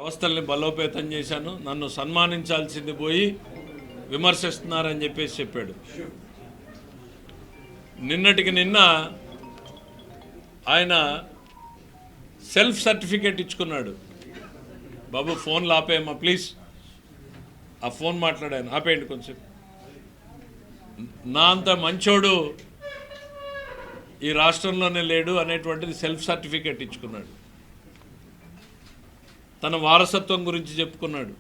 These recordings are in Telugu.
వ్యవస్థల్ని బలోపేతం చేశాను, నన్ను సన్మానించాల్సింది పోయి విమర్శిస్తున్నారని చెప్పాడు. నిన్నటికి నిన్న ఆయన సెల్ఫ్ సర్టిఫికేట్ ఇచ్చుకున్నాడు. బాబు ఫోన్లు ఆపేయమ్మా ప్లీజ్, ఆ ఫోన్ మాట్లాడాను, ఆపేయండి కొంచెం. నా అంత మంచోడు ఈ రాష్ట్రంలోనే లేడు అనేటువంటిది సెల్ఫ్ సర్టిఫికేట్ ఇచ్చుకున్నాడు. తన వారసత్వం గురించి చెప్పుకున్నాడు.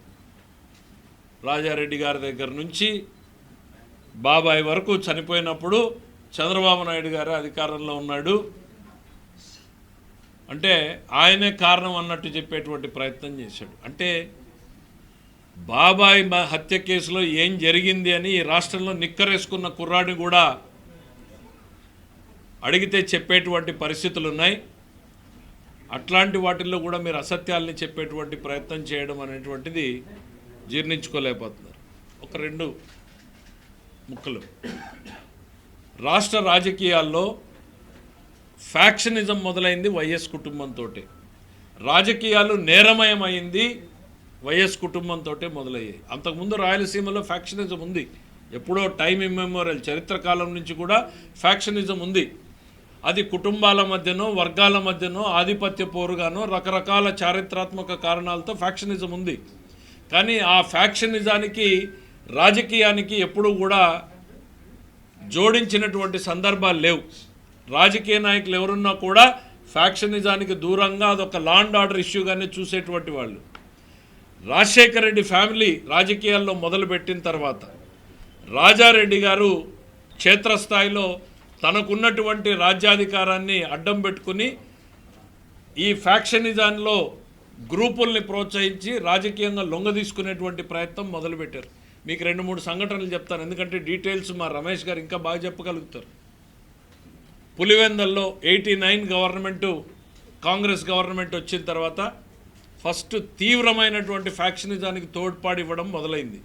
రాజారెడ్డి గారి దగ్గర నుంచి బాబాయ్ వరకు చనిపోయినప్పుడు చంద్రబాబు నాయుడు గారు అధికారంలో ఉన్నాడు అంటే ఆయనే కారణం అన్నట్టు చెప్పేటువంటి ప్రయత్నం చేశాడు. అంటే బాబాయ్ హత్య కేసులో ఏం జరిగింది అని ఈ రాష్ట్రంలో నిక్కరేసుకున్న కుర్రాడిని కూడా అడిగితే చెప్పేటువంటి పరిస్థితులు ఉన్నాయి. అట్లాంటి వాటిల్లో కూడా మీరు అసత్యాలని చెప్పేటువంటి ప్రయత్నం చేయడం అనేటువంటిది జీర్ణించుకోలేకపోతున్నారు. ఒక రెండు ముక్కలు. రాష్ట్ర రాజకీయాల్లో ఫ్యాక్షనిజం మొదలైంది వైఎస్ కుటుంబంతో. రాజకీయాలు నేరమయమైంది వైఎస్ కుటుంబంతో మొదలయ్యాయి. అంతకుముందు రాయలసీమలో ఫ్యాక్షనిజం ఉంది, ఎప్పుడో టైం ఇమ్మెమోరియల్ చరిత్ర కాలం నుంచి కూడా ఫ్యాక్షనిజం ఉంది. అది కుటుంబాల మధ్యనో వర్గాల మధ్యనో ఆధిపత్య పోరుగానో రకరకాల చారిత్రాత్మక కారణాలతో ఫ్యాక్షనిజం ఉంది. కానీ ఆ ఫ్యాక్షనిజానికి రాజకీయానికి ఎప్పుడూ కూడా జోడించినటువంటి సందర్భాలు లేవు. రాజకీయ నాయకులు ఎవరున్నా కూడా ఫ్యాక్షనిజానికి దూరంగా అదొక లా అండ్ ఆర్డర్ ఇష్యూగానే చూసేటువంటి వాళ్ళు. రాజశేఖర రెడ్డి ఫ్యామిలీ రాజకీయాల్లో మొదలుపెట్టిన తర్వాత రాజారెడ్డి గారు క్షేత్రస్థాయిలో తనకున్నటువంటి రాజ్యాధికారాన్ని అడ్డం పెట్టుకుని ఈ ఫ్యాక్షనిజాన్లో గ్రూపుల్ని ప్రోత్సహించి రాజకీయంగా లొంగదీసుకునేటువంటి ప్రయత్నం మొదలుపెట్టారు. మీకు 2-3 సంఘటనలు చెప్తాను, ఎందుకంటే డీటెయిల్స్ మా రమేష్ గారు ఇంకా బాగా చెప్పగలుగుతారు. పులివెందల్లో 89 గవర్నమెంటు కాంగ్రెస్ గవర్నమెంట్ వచ్చిన తర్వాత ఫస్ట్ తీవ్రమైనటువంటి ఫ్యాక్షనిజానికి తోడ్పాటు ఇవ్వడం మొదలైంది.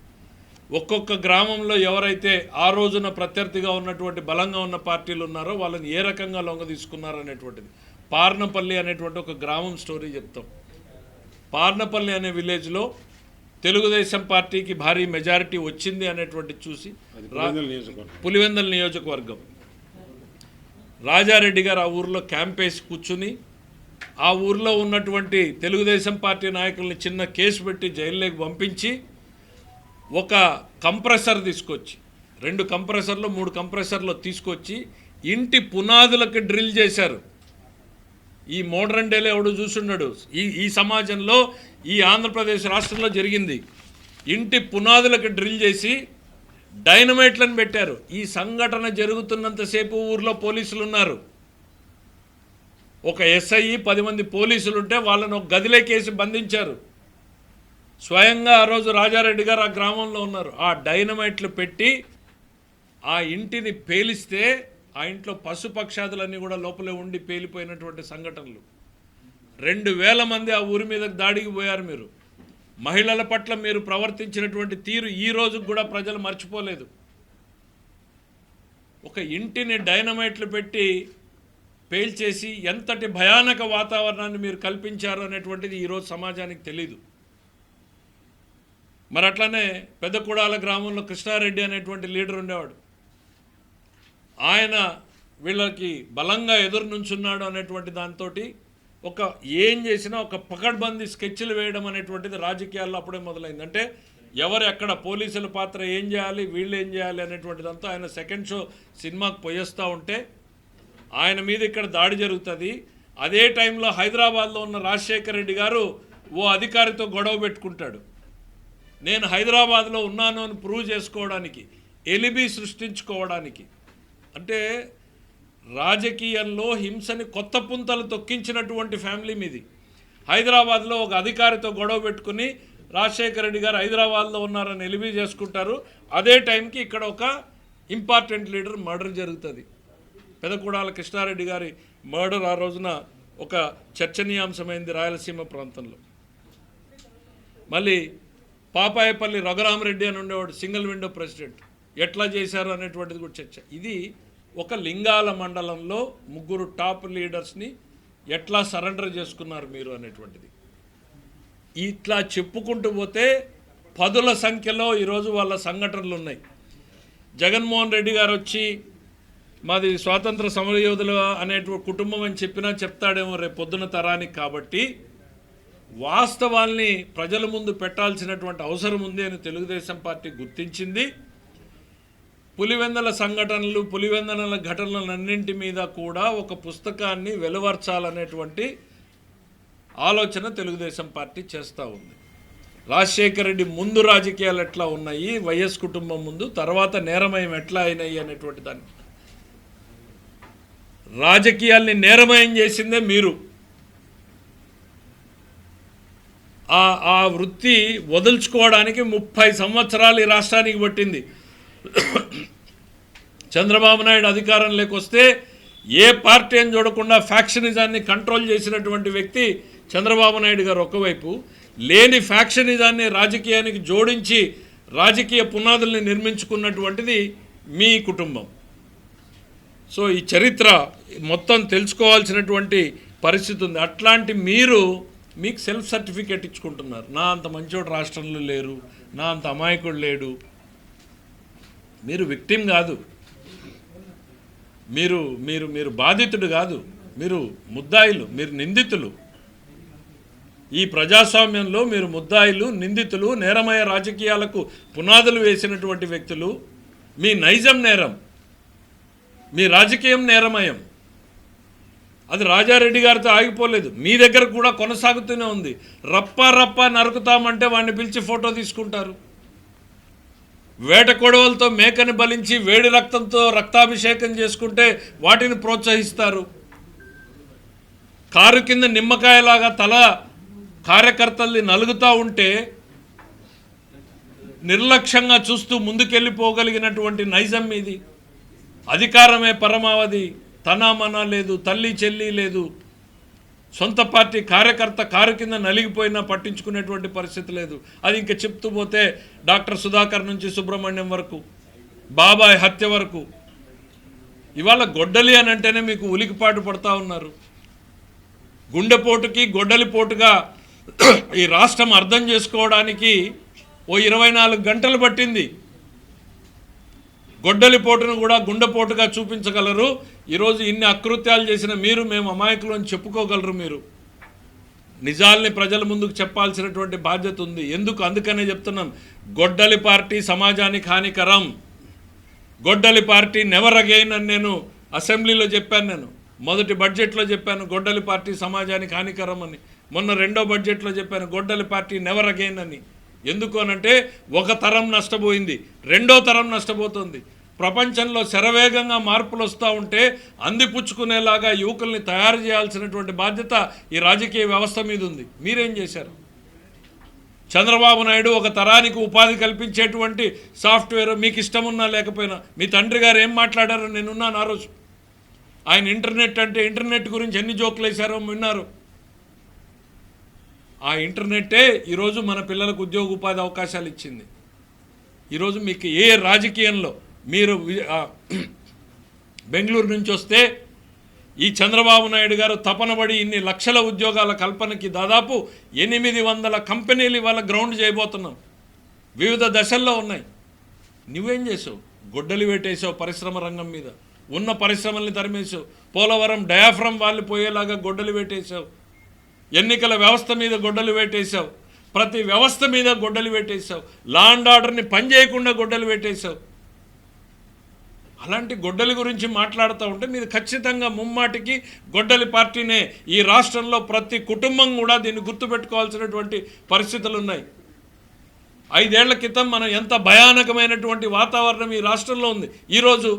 ఒక్కొక్క గ్రామంలో ఎవరైతే ఆ రోజున ప్రత్యర్థిగా ఉన్నటువంటి బలంగా ఉన్న పార్టీలు ఉన్నారో వాళ్ళని ఏ రకంగా లొంగ తీసుకున్నారు అనేటువంటిది. పార్నపల్లి అనేటువంటి ఒక గ్రామం స్టోరీ చెప్తాం. పార్నపల్లి అనే విలేజ్లో తెలుగుదేశం పార్టీకి భారీ మెజారిటీ వచ్చింది అనేటువంటి చూసి పులివెందల నియోజకవర్గం రాజారెడ్డి గారు ఆ ఊర్లో క్యాంప్ వేసి కూర్చుని ఆ ఊర్లో ఉన్నటువంటి తెలుగుదేశం పార్టీ నాయకుల్ని చిన్న కేసు పెట్టి జైల్లోకి పంపించి ఒక కంప్రెసర్ తీసుకొచ్చి 2 కంప్రెసర్లు 3 కంప్రెసర్లు తీసుకొచ్చి ఇంటి పునాదులకు డ్రిల్ చేశారు. ఈ మోడర్న్ డేలో ఎవడు చూసున్నాడు, ఈ సమాజంలో ఈ ఆంధ్రప్రదేశ్ రాష్ట్రంలో జరిగింది. ఇంటి పునాదులకు డ్రిల్ చేసి డైనమైట్లను పెట్టారు. ఈ సంఘటన జరుగుతున్నంతసేపు ఊర్లో పోలీసులు ఉన్నారు. ఒక ఎస్ఐ 10 మంది పోలీసులు ఉంటే వాళ్ళను ఒక గదిలోకేసి బంధించారు. స్వయంగా ఆ రోజు రాజారెడ్డి గారు ఆ గ్రామంలో ఉన్నారు. ఆ డైనమైట్లు పెట్టి ఆ ఇంటిని పేలిస్తే ఆ ఇంట్లో పశుపక్షాదులన్నీ కూడా లోపలే ఉండి పేలిపోయినటువంటి సంఘటనలు. 2000 మంది ఆ ఊరి మీద దాడికి పోయారు. మీరు మహిళల పట్ల మీరు ప్రవర్తించినటువంటి తీరు ఈ రోజు కూడా ప్రజలు మర్చిపోలేదు. ఒక ఇంటిని డైనమైట్లు పెట్టి పేల్చేసి ఎంతటి భయానక వాతావరణాన్ని మీరు కల్పించారు అనేటువంటిది ఈరోజు సమాజానికి తెలీదు. మరి అట్లనే పెద్దకూడాల గ్రామంలో కృష్ణారెడ్డి అనేటువంటి లీడర్ ఉండేవాడు. ఆయన వీళ్ళకి బలంగా ఎదురు నుంచున్నాడు అనేటువంటి దాంతో ఒక ఏం చేసినా ఒక పకడ్బందీ స్కెచ్లు వేయడం అనేటువంటిది రాజకీయాల్లో అప్పుడే మొదలైంది. అంటే ఎవరు ఎక్కడ పోలీసుల పాత్ర ఏం చేయాలి, వీళ్ళు ఏం చేయాలి అనేటువంటిదంతా ఆయన సెకండ్ షో సినిమాకి పోయేస్తూ ఉంటే ఆయన మీద ఇక్కడ దాడి జరుగుతుంది. అదే టైంలో హైదరాబాద్లో ఉన్న రాజశేఖర రెడ్డి గారు ఓ అధికారితో గొడవ పెట్టుకుంటాడు. నేను హైదరాబాద్లో ఉన్నాను అని ప్రూవ్ చేసుకోవడానికి, ఎలిబి సృష్టించుకోవడానికి. అంటే రాజకీయంలో హింసని కొత్త పుంతలు తొక్కించినటువంటి ఫ్యామిలీ మీది. హైదరాబాద్లో ఒక అధికారితో గొడవ పెట్టుకుని రాజశేఖర రెడ్డి గారు హైదరాబాద్లో ఉన్నారని ఎలిబి చేసుకుంటారు. అదే టైంకి ఇక్కడ ఒక ఇంపార్టెంట్ లీడర్ మర్డర్ జరుగుతుంది. పెదకూడాల కృష్ణారెడ్డి గారి మర్డర్ ఆ రోజున ఒక చర్చనీయాంశమైంది రాయలసీమ ప్రాంతంలో. మళ్ళీ పాపాయపల్లి రఘురామరెడ్డి అని ఉండేవాడు, సింగిల్ విండో ప్రెసిడెంట్, ఎట్లా చేశారు అనేటువంటిది కూడా చర్చ. ఇది ఒక లింగాల మండలంలో 3 టాప్ లీడర్స్ని ఎట్లా సరెండర్ చేసుకున్నారు మీరు అనేటువంటిది. ఇట్లా చెప్పుకుంటూ పోతే పదుల సంఖ్యలో ఈరోజు వాళ్ళ సంఘటనలు ఉన్నాయి. జగన్మోహన్ రెడ్డి గారు వచ్చి మాది స్వాతంత్ర సమరయోధులు అనే కుటుంబం అని చెప్పినా చెప్తాడేమో రేపు పొద్దున తరానికి. కాబట్టి వాస్తవాల్ని ప్రజల ముందు పెట్టాల్సినటువంటి అవసరం ఉంది అని తెలుగుదేశం పార్టీ గుర్తించింది. పులివెందల సంఘటనలు, పులివెందల ఘటనలన్నింటి మీద కూడా ఒక పుస్తకాన్ని వెలువర్చాలనేటువంటి ఆలోచన తెలుగుదేశం పార్టీ చేస్తూ ఉంది. రాజశేఖర రెడ్డి ముందు రాజకీయాలు ఎట్లా ఉన్నాయి, వైఎస్ కుటుంబం ముందు, తర్వాత నేరమయం ఎట్లా అయినాయి అనేటువంటి దాన్ని, రాజకీయాల్ని నేరమయం చేసిందే మీరు. ఆ వృత్తి వదులుచుకోవడానికి 30 సంవత్సరాలు ఈ రాష్ట్రానికి పట్టింది. చంద్రబాబు నాయుడు అధికారంలోకి వస్తే ఏ పార్టీ అని చూడకుండా ఫ్యాక్షనిజాన్ని కంట్రోల్ చేసినటువంటి వ్యక్తి చంద్రబాబు నాయుడు గారు. ఒకవైపు లేని ఫ్యాక్షనిజాన్ని రాజకీయానికి జోడించి రాజకీయ పునాదుల్ని నిర్మించుకున్నటువంటిది మీ కుటుంబం. సో ఈ చరిత్ర మొత్తం తెలుసుకోవాల్సినటువంటి పరిస్థితి ఉంది. అట్లాంటి మీకు సెల్ఫ్ సర్టిఫికేట్ ఇచ్చుకుంటున్నారు. నా అంత మంచోడు రాష్ట్రంలో లేరు, నా అంత అమాయకుడు లేడు. మీరు విక్టిమ్ కాదు, మీరు మీరు మీరు బాధితుడు కాదు, మీరు ముద్దాయిలు, మీరు నిందితులు. ఈ ప్రజాస్వామ్యంలో మీరు ముద్దాయిలు, నిందితులు, నేరమయ రాజకీయాలకు పునాదులు వేసినటువంటి వ్యక్తులు. మీ నైజం నేరం, మీ రాజకీయం నేరమయం. అది రాజారెడ్డి గారితో ఆగిపోలేదు, మీ దగ్గర కూడా కొనసాగుతూనే ఉంది. రప్ప నరుకుతామంటే వాడిని పిలిచి ఫోటో తీసుకుంటారు. వేట కొడవలతో మేకని బలించి వేడి రక్తంతో రక్తాభిషేకం చేసుకుంటే వాటిని ప్రోత్సహిస్తారు. కారు కింద నిమ్మకాయలాగా తల కార్యకర్తల్ని నలుగుతూ ఉంటే నిర్లక్ష్యంగా చూస్తూ ముందుకెళ్ళిపోగలిగినటువంటి నైజం మీది. అధికారమే పరమావధి, తనామనా లేదు, తల్లి చెల్లి లేదు. సొంత పార్టీ కార్యకర్త కారు కింద నలిగిపోయినా పట్టించుకునేటువంటి పరిస్థితి లేదు. అది ఇంకా చెప్తూ పోతే డాక్టర్ సుధాకర్ నుంచి సుబ్రహ్మణ్యం వరకు, బాబాయ్ హత్య వరకు. ఇవాళ గొడ్డలి అని అంటేనే మీకు ఉలికిపాటు పడుతూ ఉన్నారు. గుండెపోటుకి గొడ్డలిపోటుగా ఈ రాష్ట్రం అర్థం చేసుకోవడానికి ఓ 24 గంటలు పట్టింది. గొడ్డలిపోటును కూడా గుండెపోటుగా చూపించగలరు. ఈరోజు ఇన్ని అకృత్యాలు చేసిన మీరు మేము అమాయకులు అని చెప్పుకోగలరు. మీరు నిజాల్ని ప్రజల ముందుకు చెప్పాల్సినటువంటి బాధ్యత ఉంది. అందుకనే చెప్తున్నాం, గొడ్డలి పార్టీ సమాజానికి హానికరం. గొడ్డలి పార్టీ నెవర్ అగైన్ అని నేను అసెంబ్లీలో చెప్పాను. నేను మొదటి బడ్జెట్లో చెప్పాను గొడ్డలి పార్టీ సమాజానికి హానికరం అని. మొన్న రెండో బడ్జెట్లో చెప్పాను గొడ్డలి పార్టీ నెవర్ అగైన్ అని. ఎందుకు అనంటే ఒక తరం నష్టపోయింది, రెండో తరం నష్టపోతుంది. ప్రపంచంలో శరవేగంగా మార్పులు వస్తూ ఉంటే అందిపుచ్చుకునేలాగా యువకుల్ని తయారు చేయాల్సినటువంటి బాధ్యత ఈ రాజకీయ వ్యవస్థ మీద ఉంది. మీరేం చేశారు? చంద్రబాబు నాయుడు ఒక తరానికి ఉపాధి కల్పించేటువంటి సాఫ్ట్వేర్ మీకు ఇష్టమున్నా లేకపోయినా, మీ తండ్రి గారు ఏం మాట్లాడారో నేనున్నాను ఆ రోజు. ఆయన ఇంటర్నెట్ గురించి ఎన్ని జోకులు వేశారో విన్నారు. ఆ ఇంటర్నెట్టే ఈరోజు మన పిల్లలకు ఉద్యోగ ఉపాధి అవకాశాలు ఇచ్చింది. ఈరోజు మీకు ఏ రాజకీయంలో మీరు బెంగళూరు నుంచి వస్తే ఈ చంద్రబాబు నాయుడు గారు తపనబడి ఇన్ని లక్షల ఉద్యోగాల కల్పనకి దాదాపు 800 కంపెనీలు ఇవాళ గ్రౌండ్ చేయబోతున్నాం. వివిధ దశల్లో ఉన్నాయి. నువ్వేం చేసావు? గొడ్డలి వేటేసావు పరిశ్రమ రంగం మీద. ఉన్న పరిశ్రమల్ని తరిమేసావు. పోలవరం డయాఫ్రమ్ వాళ్ళు పోయేలాగా గొడ్డలి వేటేసావు. ఎన్నికల వ్యవస్థ మీద గొడ్డలు వేటేశావు. ప్రతి వ్యవస్థ మీద గొడ్డలు వేటేశావు. లా అండ్ ఆర్డర్ని పనిచేయకుండా గొడ్డలు వేటేశావు. అలాంటి గొడ్డలి గురించి మాట్లాడుతూ ఉంటే మీరు ఖచ్చితంగా ముమ్మాటికి గొడ్డలి పార్టీనే. ఈ రాష్ట్రంలో ప్రతి కుటుంబం కూడా దీన్ని గుర్తుపెట్టుకోవాల్సినటువంటి పరిస్థితులు ఉన్నాయి. 5 ఏళ్ల క్రితం మనం ఎంత భయానకమైనటువంటి వాతావరణం ఈ రాష్ట్రంలో ఉంది. ఈరోజు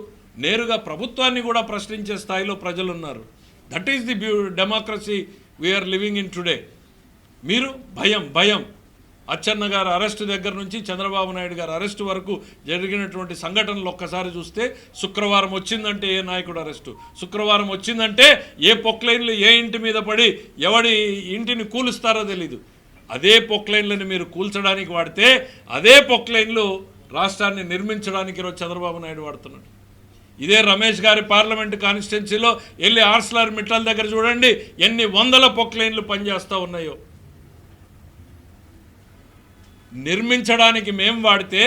నేరుగా ప్రభుత్వాన్ని కూడా ప్రశ్నించే స్థాయిలో ప్రజలు ఉన్నారు. That is the democracy we are living in today. మీరు భయం అచ్చెన్న గారు అరెస్టు దగ్గర నుంచి చంద్రబాబు నాయుడు గారు అరెస్టు వరకు జరిగినటువంటి సంఘటనలు ఒక్కసారి చూస్తే, శుక్రవారం వచ్చిందంటే ఏ నాయకుడు అరెస్టు, శుక్రవారం వచ్చిందంటే ఏ పొక్లైన్లు ఏ ఇంటి మీద పడి ఎవడి ఇంటిని కూలుస్తారో తెలీదు. అదే పొక్లైన్లను మీరు కూల్చడానికి వాడితే అదే పొక్లైన్లు రాష్ట్రాన్ని నిర్మించడానికి ఈరోజు చంద్రబాబు నాయుడు వాడుతున్నాడు. ఇదే రమేష్ గారి పార్లమెంటు కాన్స్టిట్యున్సీలో వెళ్ళి ఆర్సలర్ మిట్టల్ దగ్గర చూడండి ఎన్ని వందల పొక్లైన్లు పనిచేస్తూ ఉన్నాయో. నిర్మించడానికి మేము వాడితే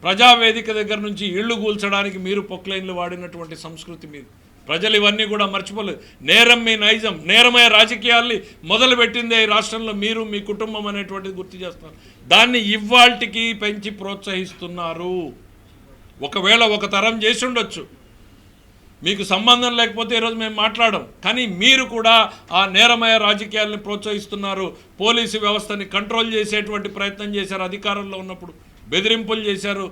ప్రజావేదిక దగ్గర నుంచి ఇళ్ళు కూల్చడానికి మీరు పొక్లైన్లు వాడినటువంటి సంస్కృతి మీద ప్రజలు ఇవన్నీ కూడా మర్చిపోలేదు. నేరం మీ నైజం, నేరమయ రాజకీయాల్ని మొదలుపెట్టిందే ఈ రాష్ట్రంలో మీరు, మీ కుటుంబం అనేటువంటిది గుర్తు చేస్తున్నారు. దాన్ని ఇవాల్టికి పెంచి ప్రోత్సహిస్తున్నారు. ఒకవేళ ఒక తరం చేసి ఉండొచ్చు, మీకు సంబంధం లేకపోతే ఈరోజు మేము మాట్లాడం, కానీ మీరు కూడా ఆ నేరమయ రాజకీయాల్ని ప్రోత్సహిస్తున్నారు. పోలీసు వ్యవస్థని కంట్రోల్ చేసేటువంటి ప్రయత్నం చేశారు, అధికారంలో ఉన్నప్పుడు బెదిరింపులు చేశారు.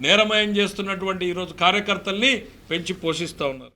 నేరమయం చేస్తున్నటువంటి ఈరోజు కార్యకర్తల్ని పెంచి పోషిస్తూ ఉన్నారు.